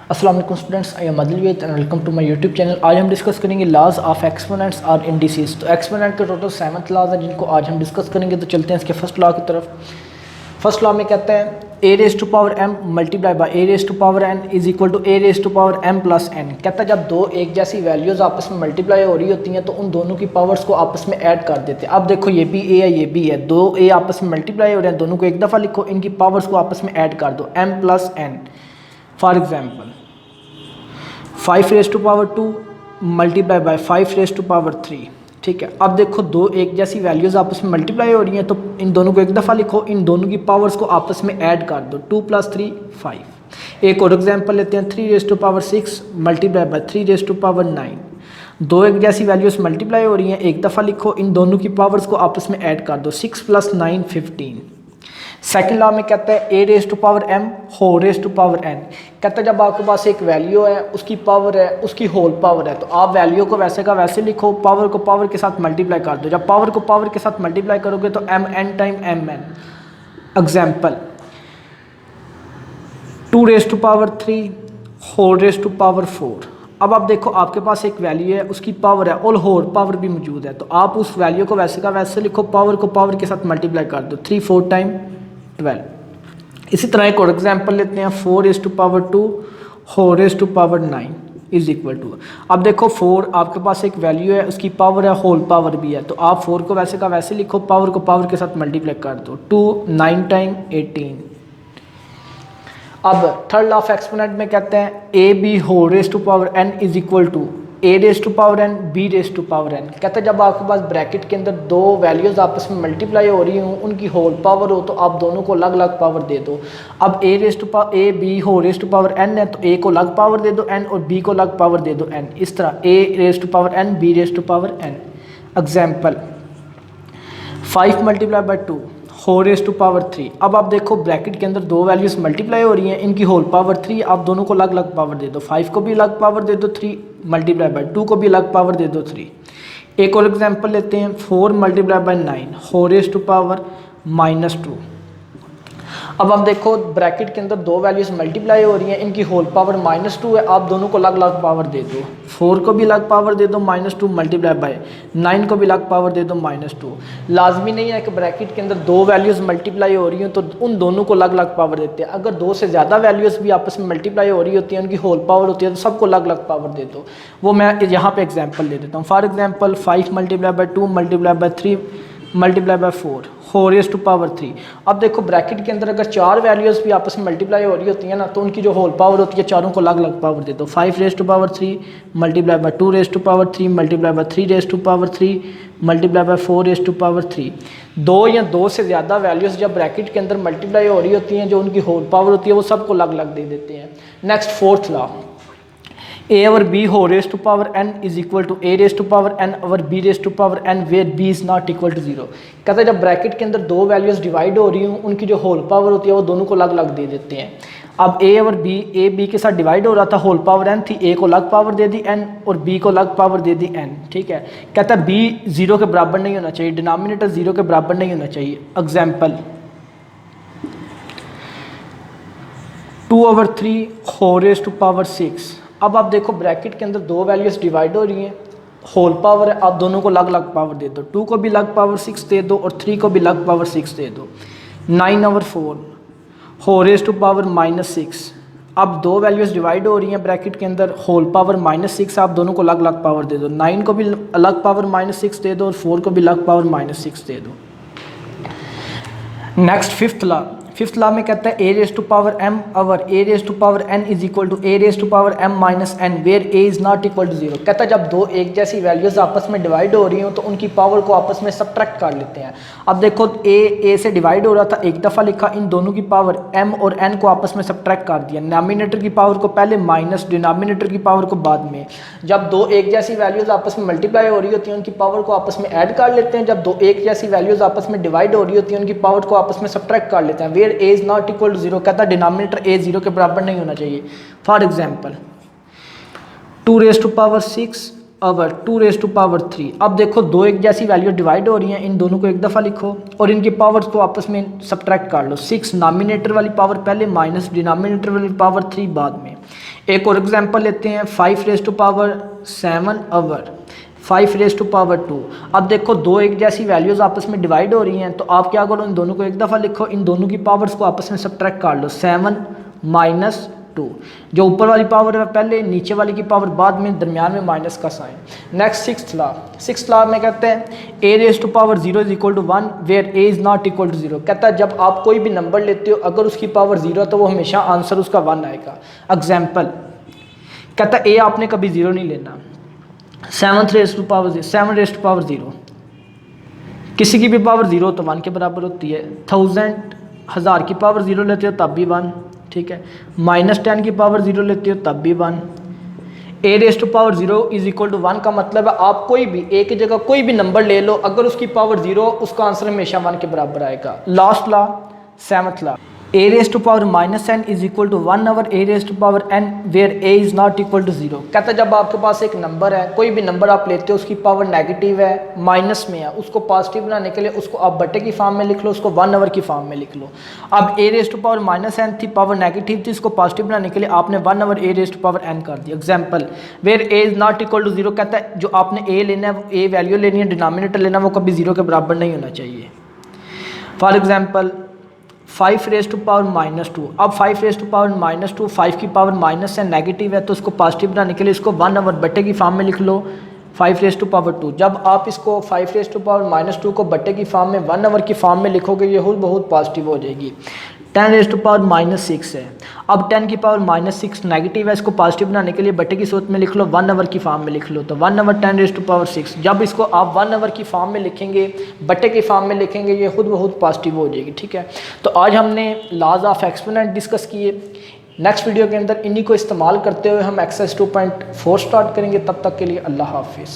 अस्सलाम वालेकुम students, I am Adil Ved and welcome to my YouTube channel. आज हम डिस्कस करेंगे लॉज ऑफ एक्सपोनेंट्स और इंडिसेस। तो एक्सपोनेंट के टोटल 7 लॉज हैं जिनको आज हम डिस्कस करेंगे। तो चलते हैं इसके फर्स्ट लॉ की तरफ। फर्स्ट लॉ में कहते हैं A raise to power M multiply by A raise to power N is equal to A raise to power M plus N. कहता है जब दो एक जैसी वैल्यूज़ आपस में मल्टीप्लाई हो रही होती हैं तो उन दोनों की पावर्स को आपस में ऐड कर देते हैं। अब देखो ये भी ए है ये भी है, दो ए आपस में मल्टीप्लाई हो रहे हैं, दोनों को एक दफ़ा लिखो, इनकी पावर्स को आपस में ऐड कर दो M plus N. For example 5 raise to power 2 multiply by 5 raise to power 3। ठीक है, अब देखो दो एक जैसी वैल्यूज़ आपस में मल्टीप्लाई हो रही हैं तो इन दोनों को एक दफ़ा लिखो, इन दोनों की पावर्स को आपस में ऐड कर दो, 2 + 3 5। एक और एग्जांपल लेते हैं 3 raise to power 6 multiply by 3 raise to power 9। दो एक जैसी वैल्यूज़ मल्टीप्लाई हो रही हैं, एक दफ़ा लिखो, इन दोनों की पावर्स को आपस में ऐड कर दो, 6 + 9 15। सेकेंड लॉ में कहता है A raise to power M whole raise to power N. कहता है जब आपके पास एक वैल्यू है, उसकी पावर है, उसकी होल पावर है, तो आप वैल्यू को वैसे का वैसे लिखो, पावर को पावर के साथ मल्टीप्लाई कर दो। जब पावर को पावर के साथ मल्टीप्लाई करोगे तो M N time M N. Example 2 raise to power 3 whole raise to power 4। अब आप देखो आपके पास एक वैल्यू है, उसकी पावर है और होल पावर भी मौजूद है, तो आप उस वैल्यू को वैसे का वैसे लिखो, पावर को पावर के साथ मल्टीप्लाई कर दो, 3 4 टाइम 12। इसी तरह एक और एग्जांपल लेते हैं 4 raise to power 2 whole raise to power 9 is equal to. अब देखो 4 आपके पास एक वैल्यू है, उसकी पावर है, होल पावर भी है, तो आप 4 को वैसे का वैसे लिखो, पावर को पावर के साथ मल्टीप्लाई कर दो, 2 9 टाइम 18। अब थर्ड लॉ ऑफ एक्सपोनेंट में कहते हैं A B whole raise to power N is equal to A raise to power N B raise to power N. कहते हैं जब आपके पास ब्रैकेट के अंदर दो वैल्यूज़ आपस में मल्टीप्लाई हो रही हों, उनकी होल पावर हो, तो आप दोनों को अलग अलग पावर दे दो। अब A raise to power A B whole raise to power N है, तो ए को अलग पावर दे दो एन, और बी को अलग पावर दे दो एन। इस तरह A raise to power N B raise to power N. Example 5 multiply by 2 whole raise to power 3। अब आप देखो ब्रैकेट के अंदर दो वैल्यूज मल्टीप्लाई हो रही हैं, इनकी होल पावर 3, आप दोनों को अलग अलग पावर दे दो, 5 को भी अलग पावर दे दो 3 मल्टीप्लाई बाई 2 को भी अलग पावर दे दो 3। एक और एग्जांपल लेते हैं 4 multiply by 9 whole raise to power -2। अब हम देखो ब्रैकेट के अंदर दो वैल्यूज मल्टीप्लाई हो रही हैं, इनकी होल पावर -2 है, आप दोनों को अलग अलग पावर दे दो, 4 को भी अलग पावर दे दो -2 मल्टीप्लाई बाई 9 को भी अलग पावर दे दो -2। लाजमी नहीं है कि ब्रैकेट के अंदर दो वैल्यूज़ मल्टीप्लाई हो रही हैं तो उन दोनों को अलग अलग पावर देते हैं। अगर दो से ज़्यादा वैल्यूज़ भी आपस में मल्टीप्लाई हो रही होती हैं, उनकी होल पावर होती है, तो सबको अलग अलग पावर दे दो। वो मैं यहाँ पर एग्जाम्पल दे देता हूँ। For example 5 multiply by 2 multiply by 3 multiply by 4 whole raise to power 3। अब देखो ब्रैकेट के अंदर अगर चार वैल्यूज़ भी आपस में मल्टीप्लाई हो रही होती हैं ना, तो उनकी जो होल पावर होती है चारों को अलग अलग पावर दे दो। 5 raise to power 3 multiply by 2 raise to power 3 multiply by 3 raise to power 3 multiply by 4 raise to power 3। दो या दो से ज़्यादा वैल्यूज़ जब ब्रैकेट के अंदर मल्टीप्लाई हो रही होती हैं, जो उनकी होल पावर होती है वो सबको अलग अलग दे देते हैं। Next fourth law a over b whole raised to power n is equal to a raised to power n over b raised to power n where b is not equal to 0। कहते हैं जब bracket के अंदर दो values divide हो रही हूँ, उनकी जो होल पावर होती है वो दोनों को अलग अलग दे देते हैं। अब a और b, a b के साथ डिवाइड हो रहा था, होल पावर n थी, a को अलग पावर दे दी n और b को अलग पावर दे दी n। ठीक है, कहता है b 0 के बराबर नहीं होना चाहिए, डिनोमिनेटर 0 के बराबर नहीं होना चाहिए। Example 2 over 3 whole raised to power 6। अब आप देखो ब्रैकेट के अंदर दो वैल्यूज डिवाइड हो रही हैं, होल पावर है, आप दोनों को अलग अलग पावर दे दो, 2 को भी अलग पावर 6 दे दो और 3 को भी अलग पावर 6 दे दो। 9 over 4 whole raise to power -6। अब दो वैल्यूज डिवाइड हो रही हैं ब्रैकेट के अंदर, होल पावर -6, आप दोनों को अलग अलग पावर दे दो, 9 को भी अलग पावर -6 दे दो और 4 को भी अलग पावर -6 दे दो। नेक्स्ट फिफ्थ लॉ में कहता है A raise to power M over A raise to power N is equal to A raise to power M minus N where A is not equal to 0। कहता है जब दो एक जैसी वैल्यूज आपस में डिवाइड हो रही हो तो उनकी पावर को आपस में सबट्रैक्ट कर लेते हैं। अब देखो ए से डिवाइड हो रहा था, एक दफ़ा लिखा, इन दोनों की पावर एम और एन को आपस में सबट्रैक्ट कर दिया, डिनोमिनेटर की पावर को पहले माइनस डिनोमिनेटर की पावर को बाद में। जब दो एक जैसी वैल्यूज आपस में मल्टीप्लाई हो रही होती हैं, उनकी पावर को आपस में ऐड कर लेते हैं। जब दो एक जैसी वैल्यूज आपस में डिवाइड हो रही होती हैं, उनकी पावर को आपस में सबट्रैक्ट कर लेते हैं। Where A is not equal to 0, कहता है डिनोमिनेटर a 0 के बराबर नहीं होना चाहिए। For example 2 raise to power 6 over 2⁻3। अब देखो दो एक जैसी वैल्यू डिवाइड हो रही हैं, इन दोनों को एक दफ़ा लिखो और इनकी पावर्स को आपस में सब्ट्रैक्ट कर लो। 6 नॉमिनेटर वाली पावर पहले माइनस डिनोमिनेटर वाली पावर 3 बाद में। एक और एग्जांपल लेते हैं 5⁻7 अवर 5⁻2। अब देखो दो एक जैसी वैल्यूज़ आपस में डिवाइड हो रही हैं, तो आप क्या करो इन दोनों को एक दफ़ा लिखो, इन दोनों की पावर्स को आपस में सब्ट्रैक्ट कर लो। 7 - 2, जो ऊपर वाली पावर है पहले, नीचे वाली की पावर बाद में, दरमियान में माइनस का साइन। नेक्स्ट सिक्स्थ लॉ में कहते हैं a⁻0 = 1 where a is not equal to 0। कहता है जब आप कोई भी नंबर लेते हो अगर उसकी पावर 0 है तो वो हमेशा आंसर उसका 1 आएगा। एग्जाम्पल कहता है a आपने कभी 0 नहीं लेना। 7⁻0 किसी की भी पावर 0 तो 1 के बराबर होती है। 1000 की पावर 0 लेते हो तब भी 1, ठीक है। -10 की पावर 0 लेते हो तब भी 1। a⁻0 = 1 का मतलब है आप कोई भी एक जगह कोई भी नंबर ले लो, अगर उसकी पावर 0 उसका आंसर हमेशा 1 के बराबर आएगा। Last law, 7th law, a⁻n = 1 over a⁻n where a is not equal to 0। कहता है जब आपके पास एक नंबर है, कोई भी नंबर आप लेते हो उसकी पावर नेगेटिव है, माइनस में है, उसको पॉजिटिव बनाने के लिए उसको आप बटे की फॉर्म में लिख लो, उसको 1 ओवर की फॉर्म में लिख लो। अब a⁻n थी, पावर नेगेटिव थी, इसको पॉजिटिव बनाने के लिए आपने 1 ओवर a⁻n कर दिया। Example where a is not equal to 0, कहता है जो आपने a लेना है, a वैल्यू लेनी है, डिनोमिनेटर लेना है, वो कभी 0 के बराबर नहीं होना चाहिए। For example 5⁻2। अब 5⁻2 5 की पावर माइनस है, नेगेटिव है, तो उसको पॉजिटिव बनाने के लिए इसको 1 ओवर बटे की फॉर्म में लिख लो 5⁻2। जब आप इसको 5⁻2 को बटे की फॉर्म में 1 ओवर की फॉर्म में लिखोगे ये हुल बहुत पॉजिटिव हो जाएगी। 10⁻6 है। अब 10 की पावर -6 नेगेटिव है, इसको पॉजिटिव बनाने के लिए बटे की सूरत में लिख लो, 1 ओवर की फॉर्म में लिख लो, तो 1 ओवर 10⁻6। जब इसको आप 1 ओवर की फॉर्म में लिखेंगे, बटे की फॉर्म में लिखेंगे, ये खुद बहुत पॉजिटिव हो जाएगी, ठीक है। तो आज हमने लॉज ऑफ एक्सपोनेंट डिस्कस किए। नेक्स्ट वीडियो के अंदर इन्हीं को इस्तेमाल करते हुए हम एक्सरसाइज 2.4 स्टार्ट करेंगे। तब तक के लिए अल्लाह हाफिज़।